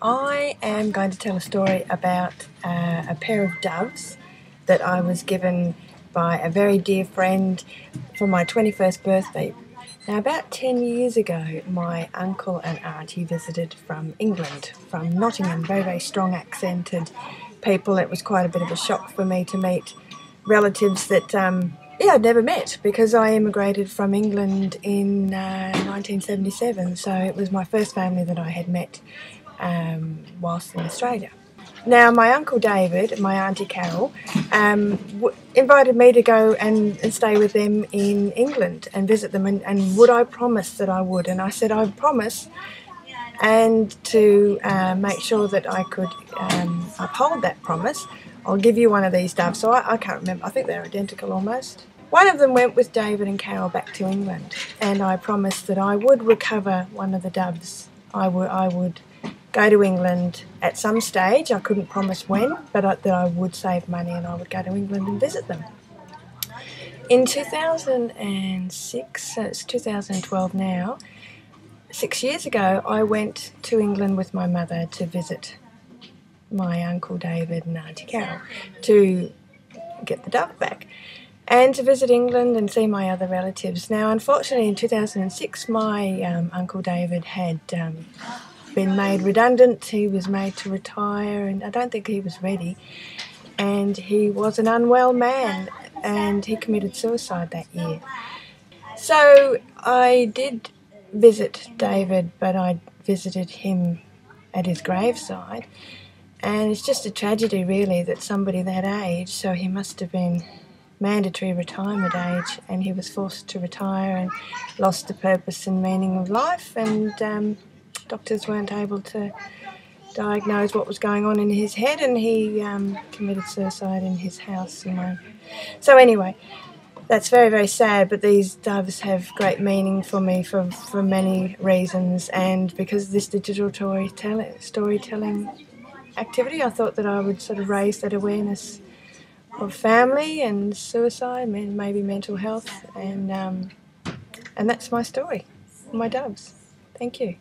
I am going to tell a story about a pair of doves that I was given by a very dear friend for my 21st birthday. Now, about 10 years ago, my uncle and auntie visited from England, from Nottingham, very, very strong accented people. It was quite a bit of a shock for me to meet relatives that I'd never met, because I immigrated from England in 1977, so it was my first family that I had met whilst in Australia. Now, my uncle David and my auntie Carol invited me to go and stay with them in England and visit them, and would I promise that I would? And I said I would promise, and to make sure that I could uphold that promise, I'll give you one of these doves. So I can't remember, I think they're identical almost. One of them went with David and Carol back to England, and I promised that I would recover one of the doves. I would go to England at some stage. I couldn't promise when, but that I would save money and I would go to England and visit them. In 2006, so it's 2012 now, 6 years ago, I went to England with my mother to visit my uncle David and auntie Carol to get the dove back, and to visit England and see my other relatives. Now, unfortunately, in 2006, my uncle David had been made redundant. He was made to retire, and I don't think he was ready. And he was an unwell man, and he committed suicide that year. So I did visit David, but I visited him at his graveside. And it's just a tragedy, really, that somebody that age, so he must have been mandatory retirement age, and he was forced to retire and lost the purpose and meaning of life, and doctors weren't able to diagnose what was going on in his head, and he committed suicide in his house. So anyway, that's very, very sad, but these doves have great meaning for me for many reasons, and because of this digital storytelling activity, I thought that I would sort of raise that awareness of family and suicide, maybe mental health, and that's my story, my doves. Thank you.